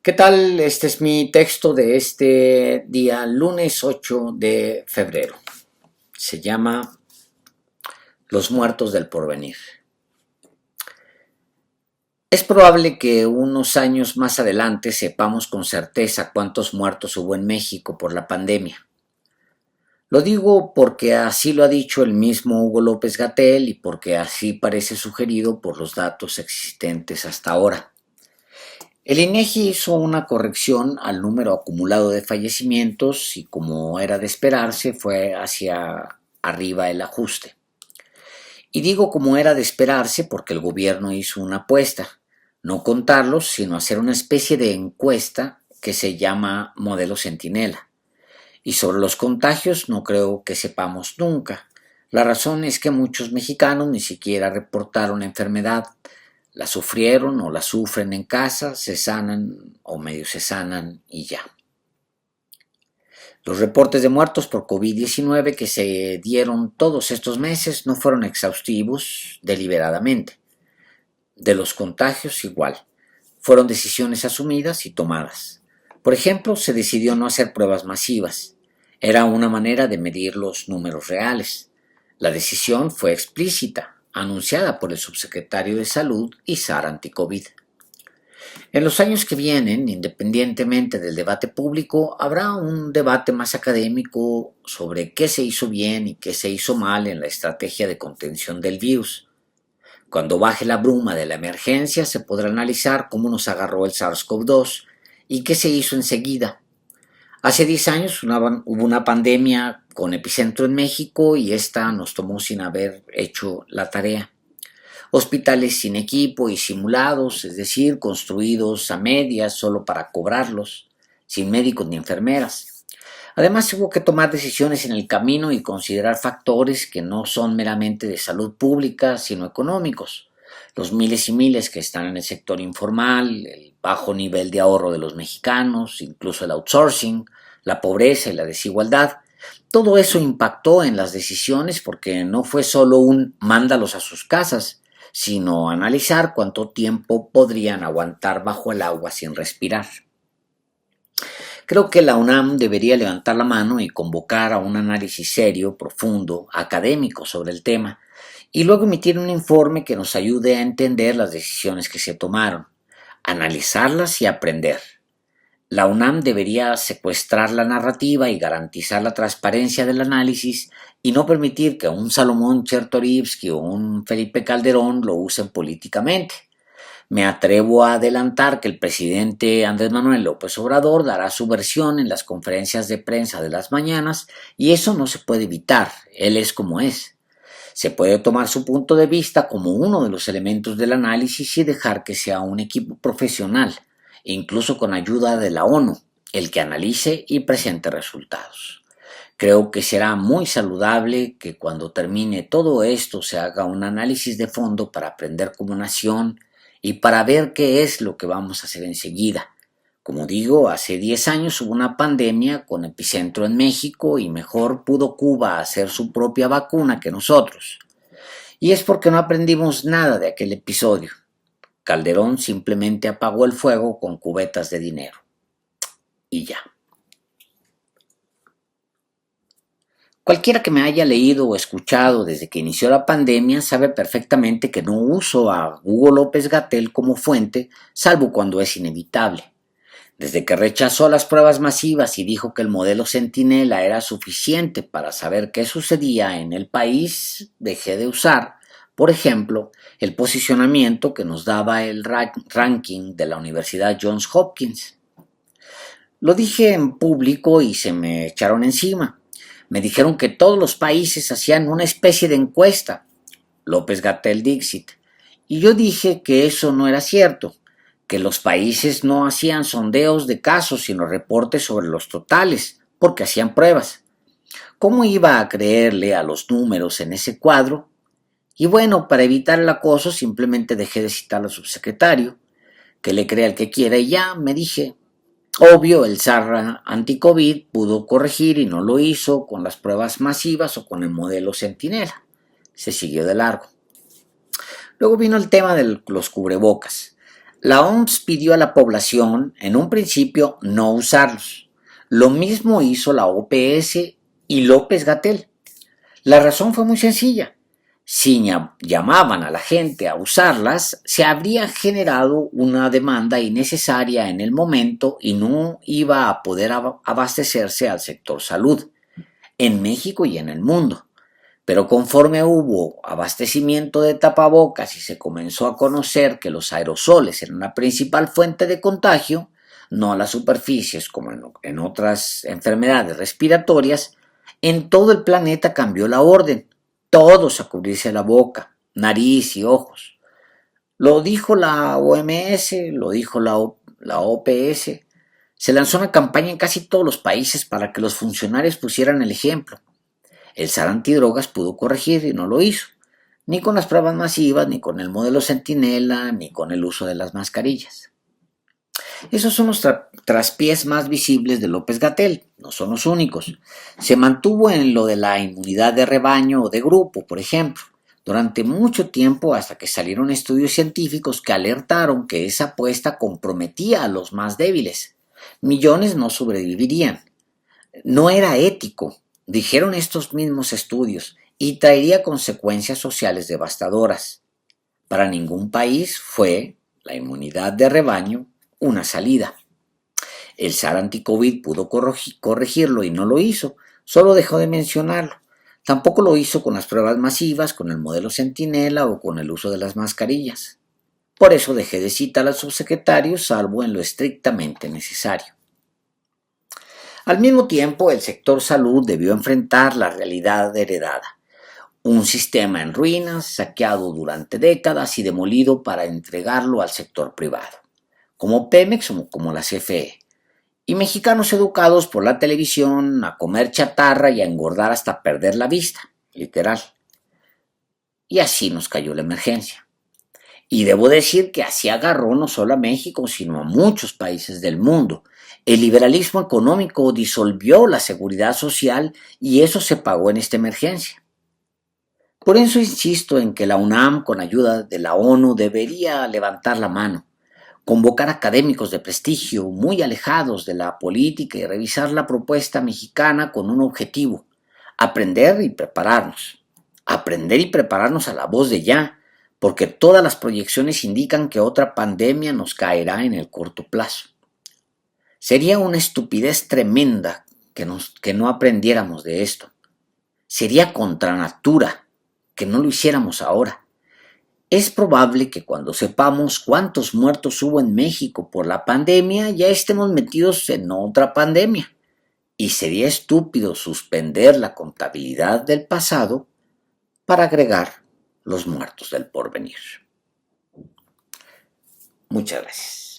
¿Qué tal? Este es mi texto de este día, lunes 8 de febrero. Se llama Los muertos del porvenir. Es probable que unos años más adelante sepamos con certeza cuántos muertos hubo en México por la pandemia. Lo digo porque así lo ha dicho el mismo Hugo López-Gatell y porque así parece sugerido por los datos existentes hasta ahora. El INEGI hizo una corrección al número acumulado de fallecimientos y, como era de esperarse, fue hacia arriba el ajuste. Y digo como era de esperarse porque el gobierno hizo una apuesta, no contarlos, sino hacer una especie de encuesta que se llama Modelo Centinela. Y sobre los contagios no creo que sepamos nunca. La razón es que muchos mexicanos ni siquiera reportaron la enfermedad. La sufrieron o la sufren en casa, se sanan o medio se sanan y ya. Los reportes de muertos por COVID-19 que se dieron todos estos meses no fueron exhaustivos deliberadamente. De los contagios igual. Fueron decisiones asumidas y tomadas. Por ejemplo, se decidió no hacer pruebas masivas. Era una manera de medir los números reales. La decisión fue explícita, anunciada por el subsecretario de Salud y SAR Anticovid. En los años que vienen, independientemente del debate público, habrá un debate más académico sobre qué se hizo bien y qué se hizo mal en la estrategia de contención del virus. Cuando baje la bruma de la emergencia, se podrá analizar cómo nos agarró el SARS-CoV-2 y qué se hizo enseguida. Hace 10 años hubo una pandemia con epicentro en México y esta nos tomó sin haber hecho la tarea. Hospitales sin equipo y simulados, es decir, construidos a medias solo para cobrarlos, sin médicos ni enfermeras. Además, hubo que tomar decisiones en el camino y considerar factores que no son meramente de salud pública, sino económicos. Los miles y miles que están en el sector informal, el bajo nivel de ahorro de los mexicanos, incluso el outsourcing, la pobreza y la desigualdad. Todo eso impactó en las decisiones porque no fue solo un mándalos a sus casas, sino analizar cuánto tiempo podrían aguantar bajo el agua sin respirar. Creo que la UNAM debería levantar la mano y convocar a un análisis serio, profundo, académico sobre el tema, y luego emitir un informe que nos ayude a entender las decisiones que se tomaron, analizarlas y aprender. La UNAM debería secuestrar la narrativa y garantizar la transparencia del análisis y no permitir que un Salomón Chertorivsky o un Felipe Calderón lo usen políticamente. Me atrevo a adelantar que el presidente Andrés Manuel López Obrador dará su versión en las conferencias de prensa de las mañanas y eso no se puede evitar, él es como es. Se puede tomar su punto de vista como uno de los elementos del análisis y dejar que sea un equipo profesional, incluso con ayuda de la ONU, el que analice y presente resultados. Creo que será muy saludable que cuando termine todo esto se haga un análisis de fondo para aprender como nación y para ver qué es lo que vamos a hacer enseguida. Como digo, hace 10 años hubo una pandemia con epicentro en México y mejor pudo Cuba hacer su propia vacuna que nosotros. Y es porque no aprendimos nada de aquel episodio. Calderón simplemente apagó el fuego con cubetas de dinero. Y ya. Cualquiera que me haya leído o escuchado desde que inició la pandemia sabe perfectamente que no uso a Hugo López-Gatell como fuente, salvo cuando es inevitable. Desde que rechazó las pruebas masivas y dijo que el modelo Centinela era suficiente para saber qué sucedía en el país, dejé de usar, por ejemplo, el posicionamiento que nos daba el ranking de la Universidad Johns Hopkins. Lo dije en público y se me echaron encima. Me dijeron que todos los países hacían una especie de encuesta, López-Gatell Dixit, y yo dije que eso no era cierto, que los países no hacían sondeos de casos sino reportes sobre los totales, porque hacían pruebas. ¿Cómo iba a creerle a los números en ese cuadro? Y bueno, para evitar el acoso simplemente dejé de citar al subsecretario, que le crea el que quiera y ya, me dije. Obvio, el SAR Anticovid pudo corregir y no lo hizo con las pruebas masivas o con el modelo Centinela. Se siguió de largo. Luego vino el tema de los cubrebocas. La OMS pidió a la población, en un principio, no usarlos. Lo mismo hizo la OPS y López-Gatell. La razón fue muy sencilla. Si llamaban a la gente a usarlas, se habría generado una demanda innecesaria en el momento y no iba a poder abastecerse al sector salud, en México y en el mundo. Pero conforme hubo abastecimiento de tapabocas y se comenzó a conocer que los aerosoles eran la principal fuente de contagio, no las superficies como en otras enfermedades respiratorias, en todo el planeta cambió la orden. Todos a cubrirse la boca, nariz y ojos. Lo dijo la OMS, lo dijo la OPS. Se lanzó una campaña en casi todos los países para que los funcionarios pusieran el ejemplo. El SAR antidrogas pudo corregir y no lo hizo, ni con las pruebas masivas, ni con el modelo Centinela, ni con el uso de las mascarillas. Esos son los traspiés más visibles de López-Gatell, no son los únicos. Se mantuvo en lo de la inmunidad de rebaño o de grupo, por ejemplo, durante mucho tiempo hasta que salieron estudios científicos que alertaron que esa apuesta comprometía a los más débiles. Millones no sobrevivirían. No era ético, dijeron estos mismos estudios, y traería consecuencias sociales devastadoras. Para ningún país fue la inmunidad de rebaño una salida. El SAR anticovid pudo corregirlo y no lo hizo, solo dejó de mencionarlo. Tampoco lo hizo con las pruebas masivas, con el modelo Centinela o con el uso de las mascarillas. Por eso dejé de citar al subsecretario, salvo en lo estrictamente necesario. Al mismo tiempo, el sector salud debió enfrentar la realidad heredada. Un sistema en ruinas, saqueado durante décadas y demolido para entregarlo al sector privado, como Pemex o como la CFE, y mexicanos educados por la televisión a comer chatarra y a engordar hasta perder la vista, literal. Y así nos cayó la emergencia. Y debo decir que así agarró no solo a México, sino a muchos países del mundo. El liberalismo económico disolvió la seguridad social y eso se pagó en esta emergencia. Por eso insisto en que la UNAM, con ayuda de la ONU, debería levantar la mano, convocar académicos de prestigio muy alejados de la política y revisar la propuesta mexicana con un objetivo: aprender y prepararnos. Aprender y prepararnos a la voz de ya, porque todas las proyecciones indican que otra pandemia nos caerá en el corto plazo. Sería una estupidez tremenda que no aprendiéramos de esto. Sería contra natura que no lo hiciéramos ahora. Es probable que cuando sepamos cuántos muertos hubo en México por la pandemia ya estemos metidos en otra pandemia. Y sería estúpido suspender la contabilidad del pasado para agregar los muertos del porvenir. Muchas gracias.